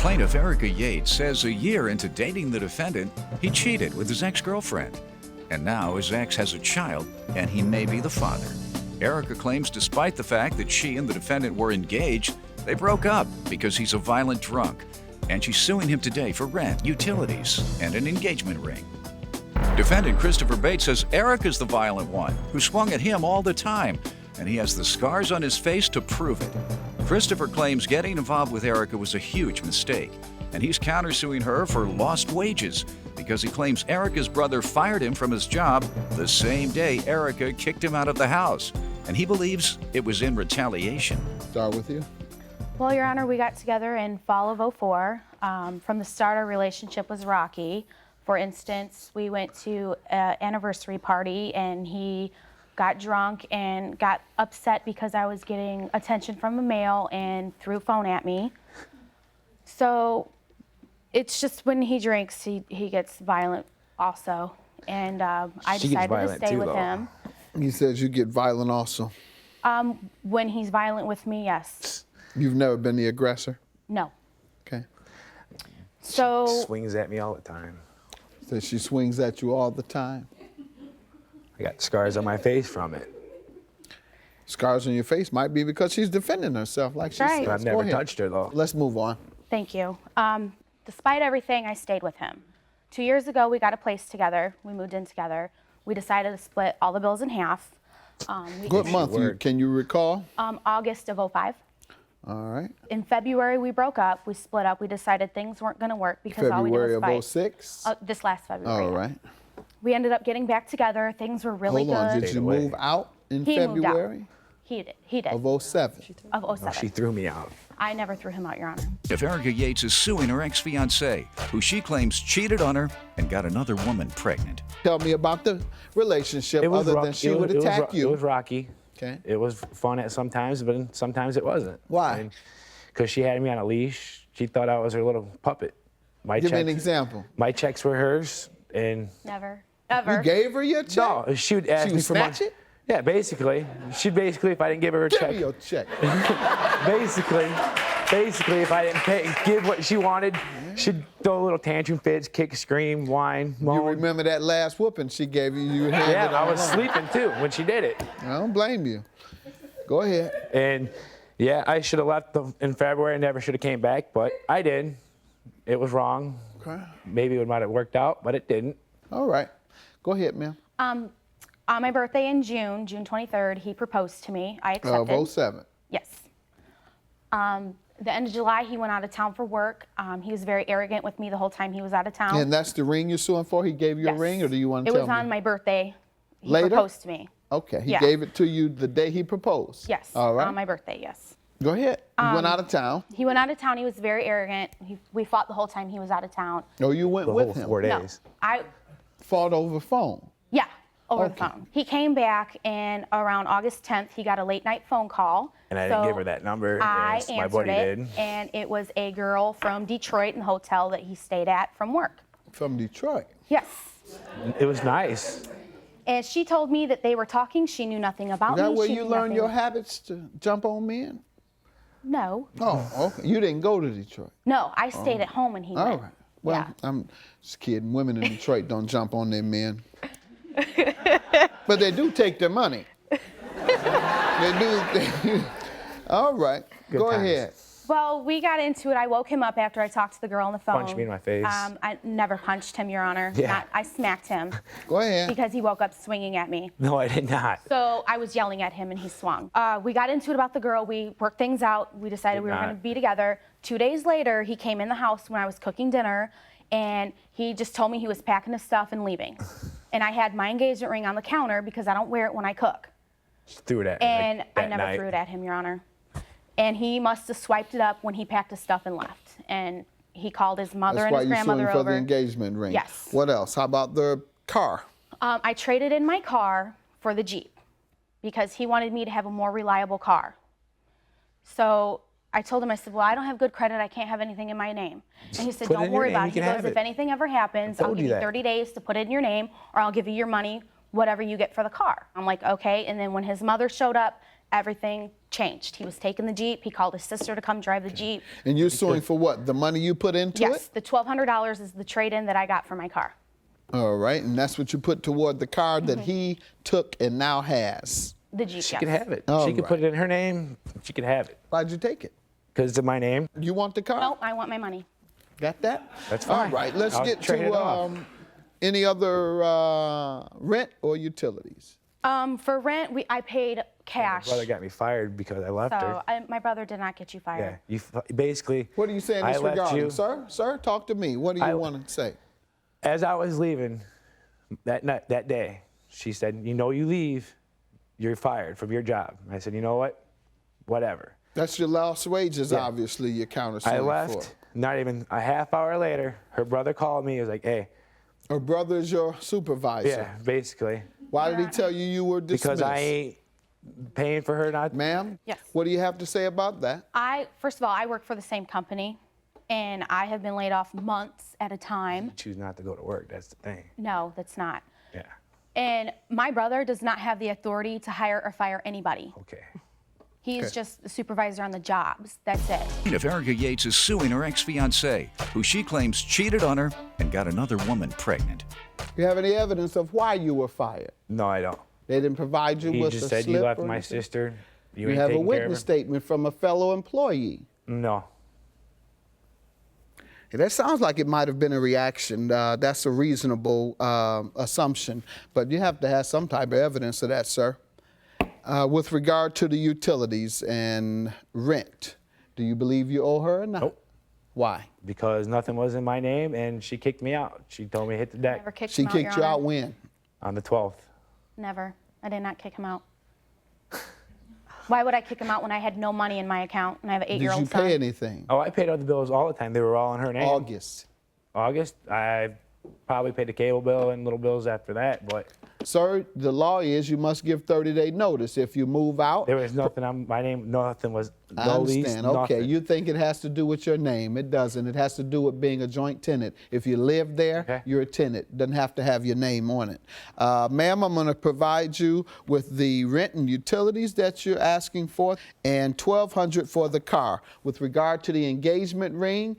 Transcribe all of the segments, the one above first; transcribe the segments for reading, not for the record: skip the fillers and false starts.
Plaintiff Erica Yates says a year into dating the defendant, he cheated with his ex-girlfriend. And now his ex has a child, and he may be the father. Erica claims despite the fact that she and the defendant were engaged, they broke up because he's a violent drunk. And she's suing him today for rent, utilities, and an engagement ring. Defendant Christopher Bates says Erica's the violent one who swung at him all the time, and he has the scars on his face to prove it. Christopher claims getting involved with Erica was a huge mistake, and he's countersuing her for lost wages because he claims Erica's brother fired him from his job the same day Erica kicked him out of the house, and he believes it was in retaliation. Start with you. Well, Your Honor, we got together in fall of '04. From the start, our relationship was rocky. For instance, we went to an anniversary party, and he got drunk and got upset because I was getting attention from a male and threw a phone at me. So it's just when he drinks, he gets violent also. And I decided to stay with him. He says you get violent also. When he's violent with me, yes. You've never been the aggressor? No. Okay. So Swings at me all the time. Says she swings at you all the time. I got scars on my face from it. Scars on your face might be because she's defending herself, like she Right. said. I've never touched her, though. Let's move on. Thank you. Despite everything, I stayed with him. 2 years ago, we got a place together. We moved in together. We decided to split all the bills in half. What month? Can you recall? August of '05. All right. In February, we broke up. We split up. We decided things weren't going to work because all we did was fight. February of '06? This last February. All right. We ended up getting back together. Things were really Hold on. good. Did you move out in He moved out. February? He did. Of '07? Of '07. No, she threw me out. I never threw him out, Your Honor. If Erica Yates is suing her ex-fiancé, who she claims cheated on her and got another woman pregnant. Tell me about the relationship other than she would attack you. It was rocky. Okay. It was fun at sometimes, but sometimes it wasn't. Why? Because she had me on a leash. She thought I was her little puppet. Give me an example. My checks were hers, and Never. Ever. You gave her your check? no, she would ask She me would for money. snatch it? Yeah, basically. She'd basically, if I didn't give her a Give check, me your check. basically, if I didn't give what she wanted, she'd throw little tantrum fits, kick, scream, whine, moan. You remember that last whooping she gave you? You handed Yeah, it I on was home. sleeping too when she did it. I don't blame you. Go ahead. And yeah, I should have left in February and never should have came back, but I did. It was wrong. Okay. Maybe it might have worked out, but it didn't. All right. Go ahead, ma'am. On my birthday in June 23rd, he proposed to me. I accepted. Of '07. Yes. The end of July, he went out of town for work. He was very arrogant with me the whole time he was out of town. And that's the ring you're suing for? He gave you a Yes. ring, or do you want to It tell was me? on my birthday. He Later? proposed to me. Okay. He Yeah. gave it to you the day he proposed? Yes. All right. On my birthday, yes. Go ahead. You went out of town. He went out of town. He was very arrogant. We fought the whole time he was out of town. Oh, you went The with whole him? 4 No, days. Fought over phone? Yeah, over the Okay. phone. He came back, and around August 10th, he got a late night phone call. And I didn't give her that number. I Yes, my answered buddy it, did. and it was a girl from Detroit in the hotel that he stayed at from work. From Detroit? Yes. It was nice. And she told me that they were talking. She knew nothing about Is that me. where She you knew learned nothing. your habits to jump on men? No. Oh, okay. You didn't go to Detroit? No, I stayed at home and he All went. right. Well, Yeah. I'm just kidding. Women in Detroit don't jump on their men. But they do take their money. They do. All right. Go times. ahead. Well, we got into it. I woke him up after I talked to the girl on the phone. Punched me in my face. I never punched him, Your Honor. Yeah. I smacked him Go ahead. because he woke up swinging at me. No, I did not. So I was yelling at him and he swung. We got into it about the girl. We worked things out. We decided we were going to be together. 2 days later, he came in the house when I was cooking dinner, and he just told me he was packing his stuff and leaving. And I had my engagement ring on the counter because I don't wear it when I cook. She threw it at me. And like, I that never night. threw it at him, Your Honor. And he must have swiped it up when he packed his stuff and left. And he called his mother That's and why his you're suing grandmother for over. the engagement ring. Yes. What else? How about the car? I traded in my car for the Jeep because he wanted me to have a more reliable car. So I told him, I said, well, I don't have good credit. I can't have anything in my name. And he said, Put it don't in your worry name, about you it. He can goes, have if it. anything ever happens, I'll told give you you that. 30 days to put it in your name, or I'll give you your money, whatever you get for the car. I'm like, okay. And then when his mother showed up everything changed. He was taking the Jeep. He called his sister to come drive the Jeep. And you're suing for what? The money you put into it? Yes, the $1,200 is the trade-in that I got for my car. All right, and that's what you put toward the car that he took and now has. The Jeep, She yes. can have it. All She can put it in her name. She can have it. Why'd you take it? Because of my name. You want the car? Nope, I want my money. Got that? That's fine. All right, let's I'll get trade it to off. any other rent or utilities. For rent, I paid cash. My brother got me fired because I left her. So my brother did not get you fired. Yeah, basically. What are you saying I this left regarding, you. sir? Sir, talk to me. What do you want to say? As I was leaving that night, that day, she said, "You know, you leave, you're fired from your job." I said, "You know what? Whatever." That's your lost wages, Yeah. obviously, you're countersuing I left. for. Not even a half hour later, her brother called me. He was like, "Hey." Her brother's your supervisor. Yeah, basically. Why did he tell you you were dismissed? Because I ain't paying for her not. Ma'am? Yes. What do you have to say about that? First of all, I work for the same company, and I have been laid off months at a time. Choose not to go to work. That's the thing. No, that's not. Yeah. And my brother does not have the authority to hire or fire anybody. Okay. He's just the supervisor on the jobs. That's it. Plaintiff Erica Yates is suing her ex-fiancé, who she claims cheated on her and got another woman pregnant. Do you have any evidence of why you were fired? No, I don't. They didn't provide you He with just a said slip you left or my anything? sister. You You ain't have a taking care of witness her. statement from a fellow employee. No. Yeah, that sounds like it might have been a reaction. That's a reasonable assumption, but you have to have some type of evidence of that, sir. With regard to the utilities and rent, do you believe you owe her or not? Nope. Why? Because nothing was in my name, and she kicked me out. She told me to hit the deck Never kicked She him out, kicked Your you out Honor. when? on the 12th. Never. I did not kick him out. Why would I kick him out when I had no money in my account and I have an Did 8-year-old you son? pay anything? Oh, I paid all the bills all the time. They were all in her name. August. August, I probably paid the cable bill and little bills after that, but Sir, the law is you must give 30-day notice. If you move out, there was nothing on my name. Nothing was, I no lease, understand. Okay, nothing. you think it has to do with your name. It doesn't. It has to do with being a joint tenant. If you live there, Okay. you're a tenant. Doesn't have to have your name on it. Ma'am, I'm going to provide you with the rent and utilities that you're asking for and $1,200 for the car. With regard to the engagement ring,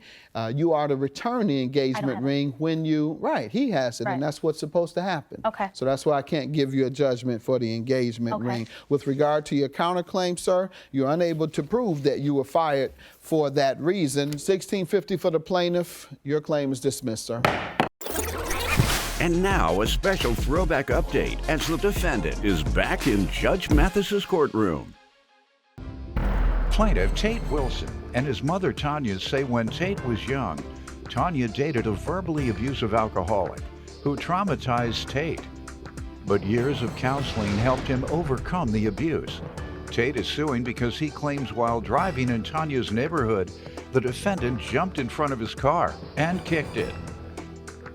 you are to return the engagement have it. ring when you, right, he has it, Right. and that's what's supposed to happen. Okay. So that's why I can't give you a judgment for the engagement Okay. ring. With regard to your counterclaim, sir, you're unable to prove that you were fired for that reason. $1,650 for the plaintiff. Your claim is dismissed, sir. And now a special throwback update as the defendant is back in Judge Mathis's courtroom. Plaintiff Tate Wilson and his mother Tanya say when Tate was young, Tanya dated a verbally abusive alcoholic who traumatized Tate. But years of counseling helped him overcome the abuse. Tate is suing because he claims while driving in Tanya's neighborhood, the defendant jumped in front of his car and kicked it.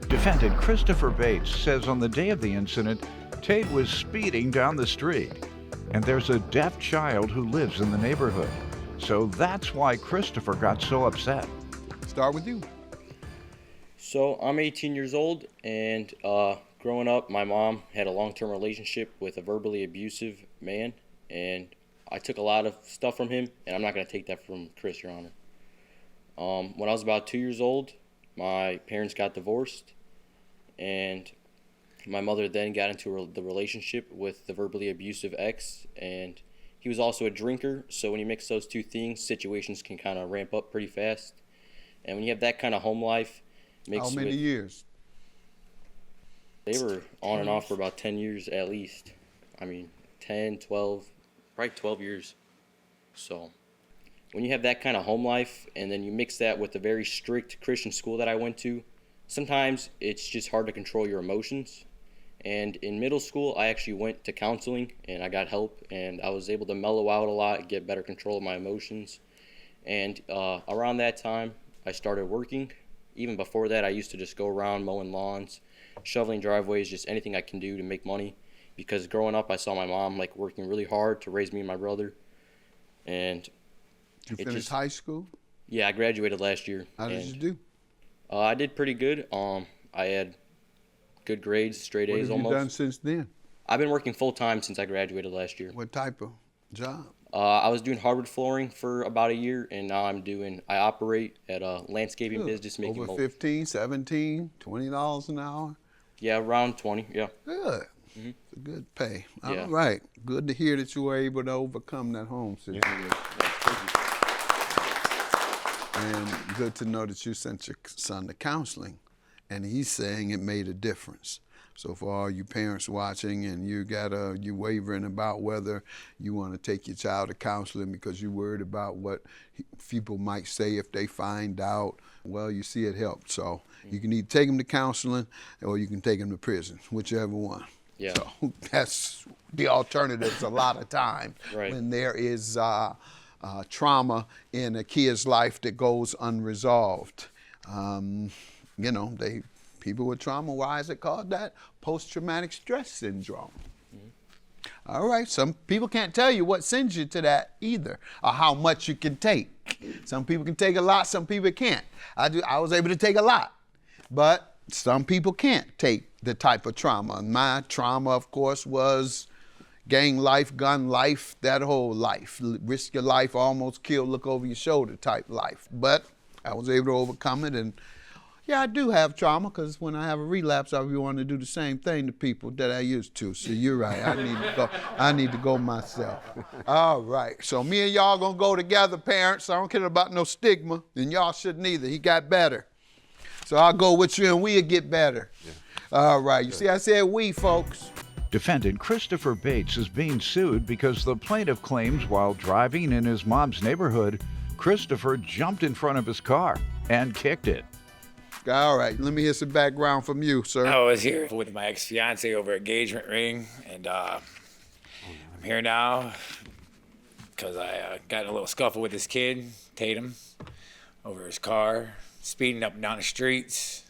Defendant Christopher Bates says on the day of the incident, Tate was speeding down the street, and there's a deaf child who lives in the neighborhood. So that's why Christopher got so upset. Start with you. So I'm 18 years old, and growing up, my mom had a long-term relationship with a verbally abusive man, and I took a lot of stuff from him, and I'm not going to take that from Chris, Your Honor. When I was about 2 years old, my parents got divorced, and my mother then got into the relationship with the verbally abusive ex, and he was also a drinker, so when you mix those two things, situations can kind of ramp up pretty fast. And when you have that kind of home life, How many years? They were on and off for about 10 years at least. I mean, 10, 12, probably 12 years. So when you have that kind of home life and then you mix that with the very strict Christian school that I went to, sometimes it's just hard to control your emotions. And in middle school, I actually went to counseling and I got help, and I was able to mellow out a lot, get better control of my emotions. And around that time, I started working. Even before that, I used to just go around mowing lawns, shoveling driveways, just anything I can do to make money. Because growing up, I saw my mom like working really hard to raise me and my brother. And Did you finish high school? yeah, I graduated last year. How did you do? I did pretty good. I had good grades, straight What A's have you almost. done since then? I've been working full time since I graduated last year. What type of job? I was doing hardwood flooring for about a year, and now I operate at a landscaping business making Over mulch. 15, 17, $20 an hour? Yeah, around 20, yeah. Good. It's a good pay. Yeah. All right. Good to hear that you were able to overcome that home situation. And good to know that you sent your son to counseling, and he's saying it made a difference. So for all you parents watching, and you wavering about whether you want to take your child to counseling because you're worried about what people might say if they find out, well, you see it helped. So you can either take them to counseling or you can take them to prison, whichever one. Yeah. So that's the alternatives a lot of times Right. when there is trauma in a kid's life that goes unresolved. People with trauma, why is it called that? Post-traumatic stress syndrome. All right, some people can't tell you what sends you to that either, or how much you can take. Some people can take a lot, some people can't. I was able to take a lot, but some people can't take the type of trauma. My trauma, of course, was gang life, gun life, that whole life. Risk your life, almost kill, look over your shoulder type life. But I was able to overcome it, and yeah, I do have trauma because when I have a relapse, I'll be wanting to do the same thing to people that I used to. So you're right. I need to go myself. All right. So me and y'all gonna go together, parents. I don't care about no stigma, and y'all shouldn't either. He got better. So I'll go with you, and we'll get better. Yeah. All right. You see, I said we, folks. Defendant Christopher Bates is being sued because the plaintiff claims while driving in his mom's neighborhood, Christopher jumped in front of his car and kicked it. All right, let me hear some background from you, sir. I was here with my ex-fiancé over engagement ring, and I'm here now because I got in a little scuffle with this kid, Tatum, over his car, speeding up and down the streets.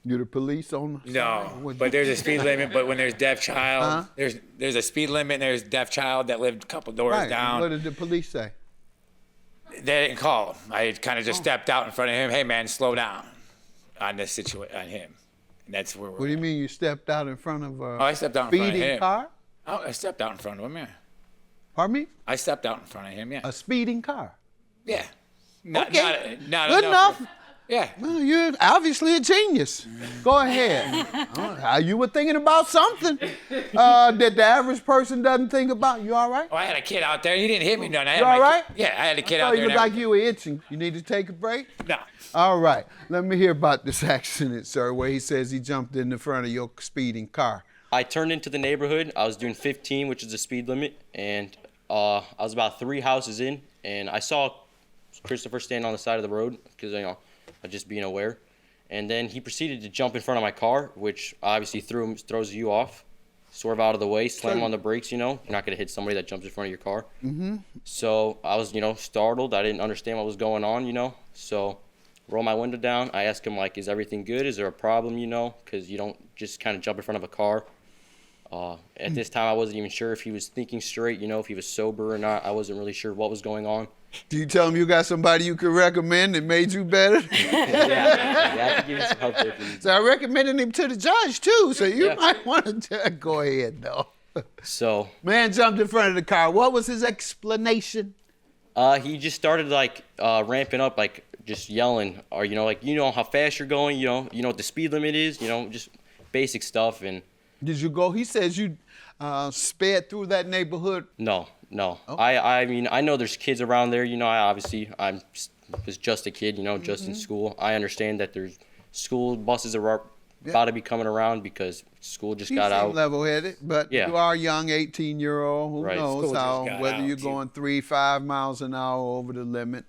You the police on the No, side? but there's a speed limit. But when there's deaf child, there's a speed limit, and there's deaf child that lived a couple doors Right. down. What did the police say? They didn't call him. I kind of just stepped out in front of him. Hey, man, slow down on this situation, on him. And that's where we're What do you at. mean you stepped out in front of a I stepped out in front of speeding him. car? Oh, I stepped out in front of him, yeah. Pardon me? I stepped out in front of him, yeah. A speeding car? Yeah. Not, Okay. not Good enough. Yeah. Well, you're obviously a genius. Go ahead. You were thinking about something that the average person doesn't think about. You all right? Oh, I had a kid out there. He didn't hit me none. You all right? Yeah, I had a kid Oh, out you there. look like you were itching. You need to take a break? No. All right. Let me hear about this accident, sir, where he says he jumped in the front of your speeding car. I turned into the neighborhood. I was doing 15, which is the speed limit, and I was about 3 houses in, and I saw Christopher standing on the side of the road because I just being aware, and then he proceeded to jump in front of my car, which obviously throws you off. Swerve out of the way, slam on the brakes. You're not gonna hit somebody that jumps in front of your car. Mm-hmm. So I was startled. I didn't understand what was going on. So roll my window down. I ask him is everything good? Is there a problem? Because you don't just kind of jump in front of a car. At this time, I wasn't even sure if he was thinking straight, if he was sober or not. I wasn't really sure what was going on. Do you tell him you got somebody you could recommend that made you better? Yeah, I could give you some help there if you need. So I recommended him to the judge, too, so you might want to go ahead, though. So, Man jumped in front of the car. What was his explanation? he just started ramping up, just yelling, or how fast you're going, you know what the speed limit is, just basic stuff. And Did you go? He says you sped through that neighborhood. no. Oh. I mean, I know there's kids around there. I was just a kid, just in school. I understand that there's school buses are about to be coming around because school just got out. Level-headed, but Yeah. you are a young 18-year-old. Who Right. knows School just how, got whether out, you're too. going 3-5 miles an hour over the limit.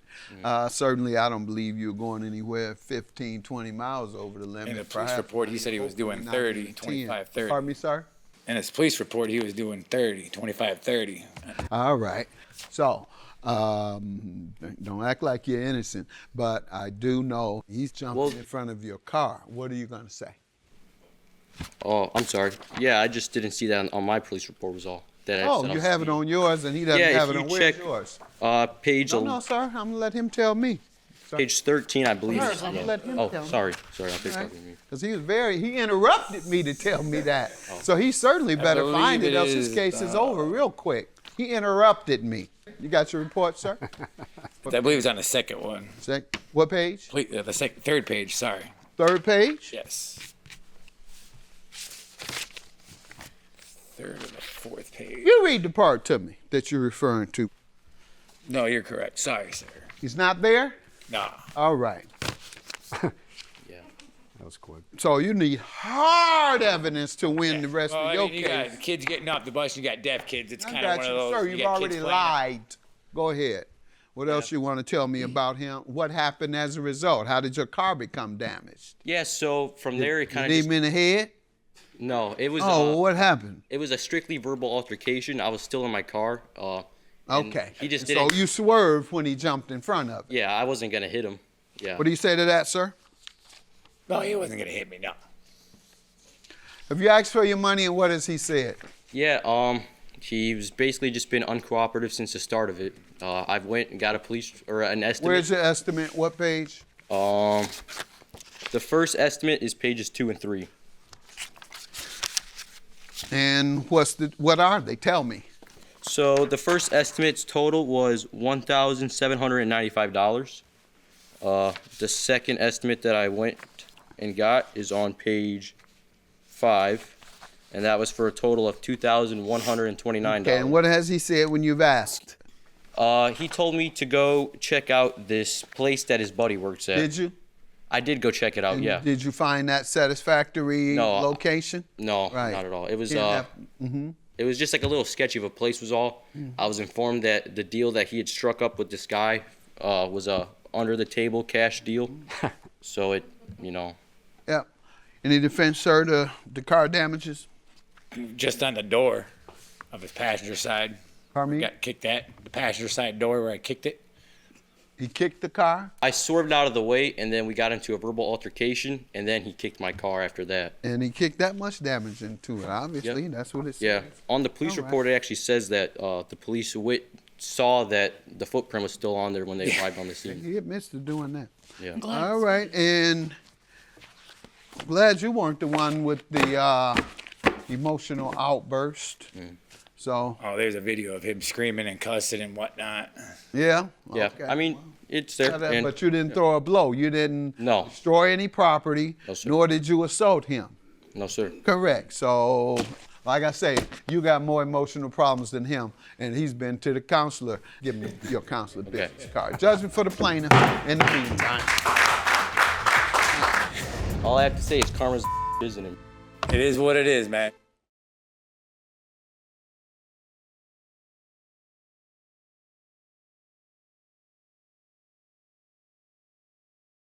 Certainly, I don't believe you're going anywhere 15, 20 miles over the limit. In the police perhaps report, he said he was doing 9, 30, 10. 25, 30. Pardon me, sir? In his police report, he was doing 30, 25, 30. All right. So, don't act like you're innocent, but I do know he's jumping in front of your car. What are you going to say? Oh, I'm sorry. Yeah, I just didn't see that on my police report was all. You have it on yours, and he doesn't Yeah, have if it you on where's check- yours? Page. No, sir. I'm going to let him tell me. Page 13, I believe. Sir, I'm gonna let him tell me. Sorry, I'll take that from you. Because he interrupted me to tell me that. So he certainly better believe find it, it else his is, case is over real quick. He interrupted me. You got your report, sir? I believe it's on the second one. What page? The third page, sorry. Third page? Yes. Third or the fourth page. You read the part to me that you're referring to. No, you're correct. Sorry, sir. He's not there? Nah. All right. Yeah. That was quick. So you need hard evidence to win the rest Well, of your you case. got kids getting off the bus, you got deaf kids. It's I kind of got one you, of those. sir. you You've got already kids playing. lied. Go ahead. What else you want to tell me about him? What happened as a result? How did your car become damaged? Yeah, so from there it kind Hit of him in the head? No, it was What happened? it was a strictly verbal altercation. I was still in my car. And Okay. He just So didn't. you swerved when he jumped in front of you. Yeah, I wasn't gonna hit him. Yeah. What do you say to that, sir? No, he wasn't going to hit me, no. Have you asked for your money, and what has he said? Yeah, he's basically just been uncooperative since the start of it. I went and got an estimate. Where's your estimate? What page? The first estimate is pages 2 and 3. And what are they? Tell me. So the first estimate's total was $1,795. The second estimate that I went and got is on page 5, and that was for a total of $2,129. Okay, and what has he said when you've asked? He told me to go check out this place that his buddy works at. Did you? I did go check it out, And yeah. Did you find that satisfactory No, location? No, Right. not at all. It was Didn't have- it was just like a little sketchy of a place was all. I was informed that the deal that he had struck up with this guy was a under the table cash deal. So it, Yeah. Any defense, sir, to the car damages? Just on the door of his passenger side. Pardon me? Got kicked at the passenger side door where I kicked it. He kicked the car, I swerved out of the way, and then we got into a verbal altercation, and then he kicked my car after that. and he kicked that much damage into it. Obviously, Yep. that's what it says. Yeah, on the police All right. report, it actually says that the police saw that the footprint was still on there when they arrived on the scene. He admits to doing that. Yeah. All right, and glad you weren't the one with the emotional outburst. So, Oh, there's a video of him screaming and cussing and whatnot. yeah. Yeah, okay. I mean, it's there. and- But you didn't throw a blow. You didn't No. destroy any property, No, sir. nor did you assault him. No, sir. Correct. So, like I say, you got more emotional problems than him, and he's been to the counselor. Give him your counselor business card. Judgment for the plaintiff in the meantime. All I have to say is karma's isn't it? It is what it is, man.